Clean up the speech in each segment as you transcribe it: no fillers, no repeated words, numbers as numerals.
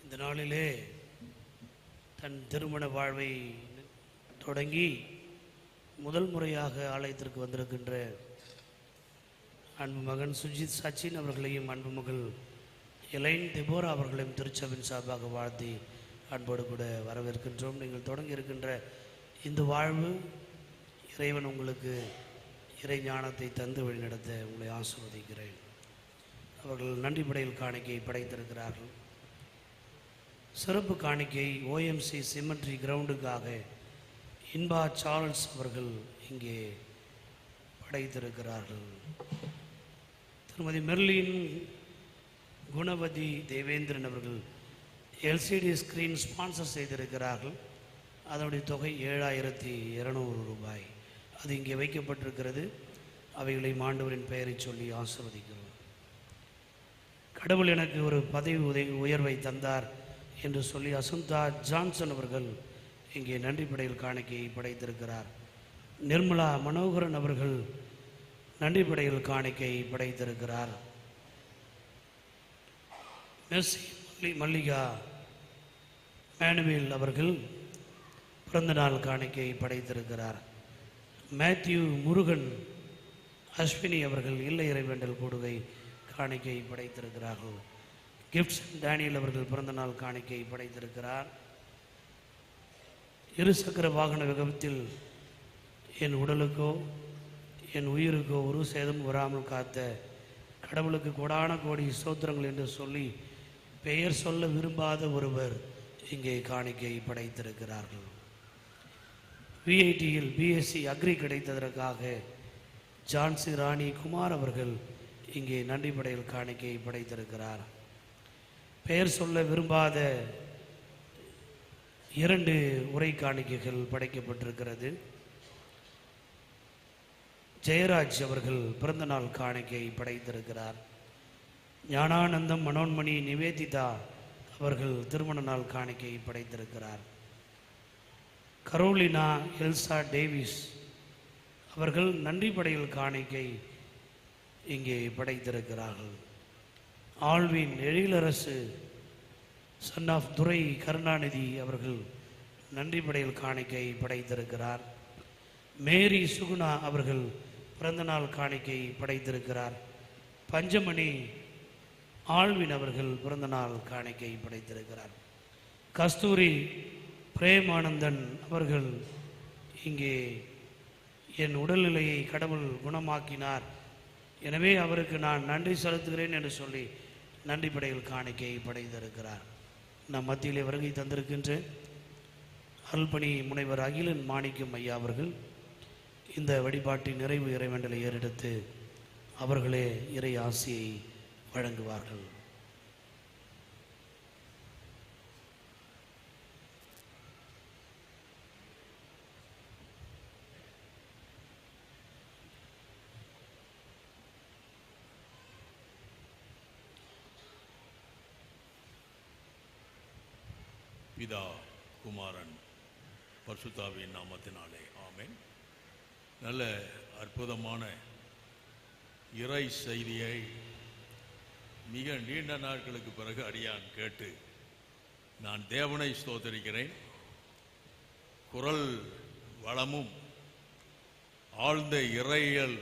இந்த நாளிலே தன் திருமண வாழ்வை தொடங்கி முதல் முறையாக ஆலயத்திற்கு வந்திருக்கின்ற அன்பு மகன் சுஜித் சச்சின் அவர்களையும் அன்பு மகள் எலைன் தெபோரா அவர்களையும் திருச்சபையின் சார்பாக வாழ்த்தி அன்போடு கூட வரவேற்கின்றோம். நீங்கள் தொடங்கி இருக்கின்ற இந்த வாழ்வு இறைவன் உங்களுக்கு இறை ஞானத்தை தந்து வழிநடத்த உங்களை ஆசீர்வதிக்கிறேன். அவர்கள் நன்றி படையில் காணிக்கை படைத்திருக்கிறார்கள். சிறப்பு காணிக்கை ஓஎம்சி சிமெண்ட்ரி கிரவுண்டுக்காக இன்பா சார்ல்ஸ் அவர்கள் இங்கே படைத்திருக்கிறார்கள். திருமதி மெர்லின் குணவதி தேவேந்திரன் அவர்கள் எல்சிடி ஸ்கிரீன் ஸ்பான்சர் செய்திருக்கிறார்கள். அதனுடைய தொகை 7200 ரூபாய். அது இங்கே வைக்கப்பட்டிருக்கிறது. அவைகளை ஆண்டவரின் பெயரை சொல்லி ஆசீர்வதிக்கிறோம். கடவுள் எனக்கு ஒரு பதவி உயர்வை தந்தார் என்று சொல்லி அசுந்தா ஜான்சன் அவர்கள் இங்கே நன்றி படையில் காணிக்கையை படைத்திருக்கிறார். நிர்மலா மனோகரன் அவர்கள் நன்றி படையில் காணிக்கையை படைத்திருக்கிறார். மெர்சி மல்லிகா மேனுவேல் அவர்கள் பிறந்தநாள் காணிக்கையை படைத்திருக்கிறார். மேத்யூ முருகன் அஸ்வினி அவர்கள் இல்லை இறைவேண்டல் கூடுகை காணிக்கை படைத்திருக்கிறார்கள். கிஃப்ட்ஸ் டேனியல் அவர்கள் பிறந்தநாள் காணிக்கை படைத்திருக்கிறார். இருசக்கர வாகன விபத்தில் என் உடலுக்கோ என் உயிருக்கோ ஒரு சேதம் வராமல் காத்த கடவுளுக்கு கோடான கோடி ஸ்தோத்திரங்கள் என்று சொல்லி பெயர் சொல்ல விரும்பாத ஒருவர் இங்கே காணிக்கை படைத்திருக்கிறார்கள். விஐடியில் பிஎஸ்சி அக்ரி கிடைத்ததற்காக ஜான்சி ராணி குமார் அவர்கள் இங்கே நன்றி படையில் காணிக்கை படைத்திருக்கிறார். பெயர் சொல்ல விரும்பாத 2 உரை காணிக்கைகள் படைக்கப்பட்டிருக்கிறது. ஜெயராஜ் அவர்கள் பிறந்தநாள் காணிக்கை படைத்திருக்கிறார். ஞானானந்தம் மனோன்மணி நிவேதிதா அவர்கள் திருமண நாள் காணிக்கை படைத்திருக்கிறார். கரோலினா எல்சா டேவிஸ் அவர்கள் நன்றி படையில் காணிக்கை இங்கே படைத்திருக்கிறார்கள். ஆழ்வின் எழிலரசு சன் ஆஃப் துரை கருணாநிதி அவர்கள் நன்றி படையில் காணிக்கை படைத்திருக்கிறார். மேரி சுகுணா அவர்கள் பிறந்தநாள் காணிக்கை படைத்திருக்கிறார். பஞ்சமணி ஆழ்வின் அவர்கள் பிறந்தநாள் காணிக்கை படைத்திருக்கிறார். கஸ்தூரி பிரேமானந்தன் அவர்கள் இங்கே என் உடல்நிலையை கடவுள் குணமாக்கினார், எனவே அவருக்கு நான் நன்றி செலுத்துகிறேன் என்று சொல்லி நன்றி படையில் காணிக்கை படைத்திருக்கிறார். நம் மத்தியிலே வருகை தந்திருக்கின்ற அருள்பணி முனைவர் அகிலன் மாணிக்கம் ஐயா அவர்கள் இந்த வழிபாட்டின் நிறைவு இறைவேண்டலை ஏறெடுத்து அவர்களே இறை ஆசியை வழங்குவார்கள். பிதா குமாரன் பரிசுத்தாவின் நாமத்தினாலே ஆமென். நல்ல அற்புதமான இறை செய்தியை மிக நீண்ட நாட்களுக்கு பிறகு அடியான் கேட்டு நான் தேவனை ஸ்தோத்தரிக்கிறேன். குரல் வளமும் ஆழ்ந்த இறையியல்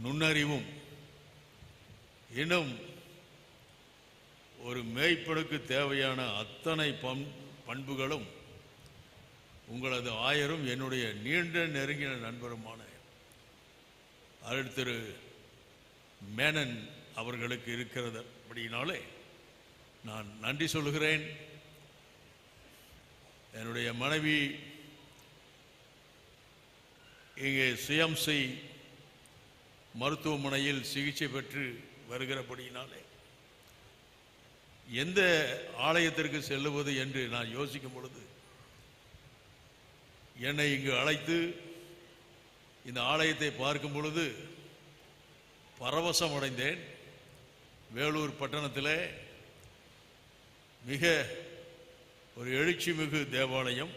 நுண்ணறிவும் இன்னும் ஒரு மேய்ப்பனுக்கு தேவையான அத்தனை பண்புகளும் உங்களது ஆயரும் என்னுடைய நீண்ட நெருங்கின நண்பருமான அருள் திரு மேனன் அவர்களுக்கு இருக்கிறது. அப்படினாலே நான் நன்றி சொல்லுகிறேன். என்னுடைய மனைவி இங்கே சிஎம்சி மருத்துவமனையில் சிகிச்சை பெற்று வருகிறபடியினாலே எந்த ஆலயத்திற்கு செல்லுவது என்று நான் யோசிக்கும் பொழுது என்னை இங்கு அழைத்து இந்த ஆலயத்தை பார்க்கும் பொழுது பரவசம் அடைந்தேன். வேலூர் பட்டணத்தில் மிக ஒரு எழுச்சி மிகு தேவாலயம்.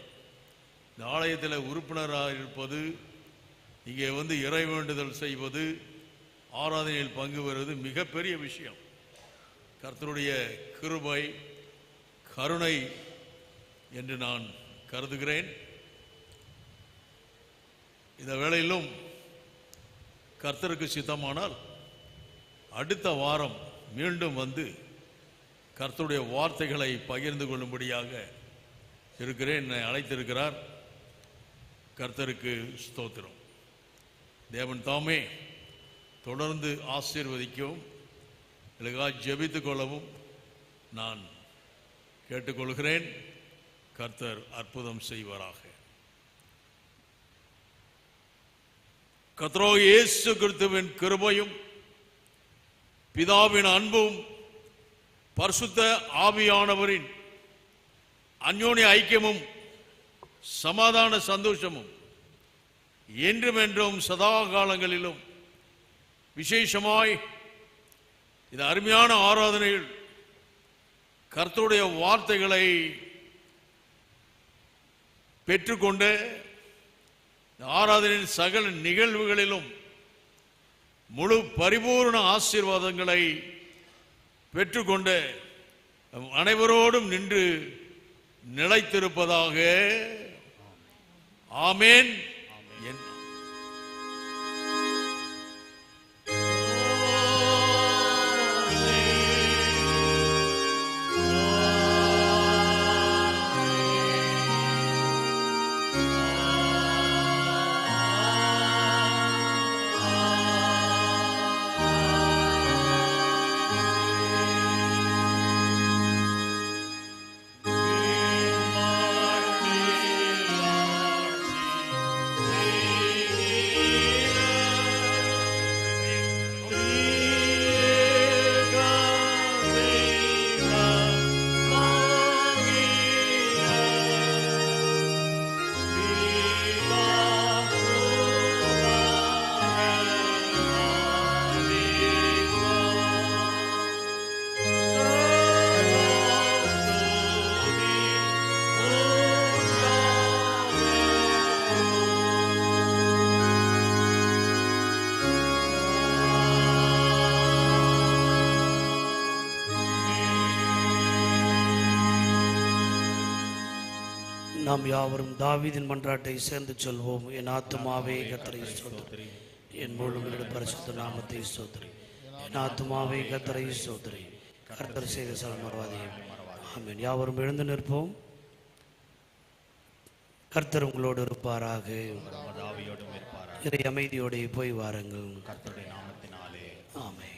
இந்த ஆலயத்தில் உறுப்பினராக இருப்பது, இங்கே வந்து இறை வேண்டுதல் செய்வது, ஆராதனையில் பங்கு பெறுவது மிகப்பெரிய விஷயம். கர்த்தருடைய கிருபை கருணை என்று நான் கருதுகிறேன். இந்த வேளையிலும் கர்த்தருக்கு சித்தமானால் அடுத்த வாரம் மீண்டும் வந்து கர்த்தருடைய வார்த்தைகளை பகிர்ந்து கொள்ளும்படியாக இருக்கிறேன். என்னை அழைத்திருக்கிறார். கர்த்தருக்கு ஸ்தோத்திரம். தேவன் தாமே தொடர்ந்து ஆசீர்வதிக்கவும் எனக்காக ஜெபித்துக் கொள்ளவும் நான் கேட்டுக்கொள்கிறேன். கர்த்தர் அற்புதம் செய்வாராக. கர்த்தராகிய இயேசு கிறிஸ்துவின் கிருபையும் பிதாவின் அன்பும் பரிசுத்த ஆவியானவரின் அந்யோன்ய ஐக்கியமும் சமாதான சந்தோஷமும் என்றும் என்றும் சதா காலங்களிலும் விசேஷமாய் இந்த அருமையான ஆராதனையில் கர்த்தருடைய வார்த்தைகளை பெற்றுக்கொண்டு ஆராதனையின் சகல நிகழ்வுகளிலும் முழு பரிபூர்ண ஆசீர்வாதங்களை பெற்றுக்கொண்டு அனைவரோடும் நின்று நிலைத்திருப்பதாக. ஆமேன். நாம் யாவரும் தாவீதின் மன்றாட்டை சேர்ந்து சொல்வோம். என் ஆத்துமாவே கர்த்தரை ஸ்தோத்திரி, என் முழு பரிசுத்த நாமத்தை ஸ்தோத்திரி. என் ஆத்துமாவே கர்த்தரை ஸ்தோத்திரி, கர்த்தர் செய்த சகல மறவாதீர். ஆமென். யாவரும் எழுந்து நிற்போம். கர்த்தர் உங்களோடு இருப்பாராக. இறை அமைதியோடு போய் வாருங்கள். கர்த்தருடைய நாமத்தினாலே ஆமென்.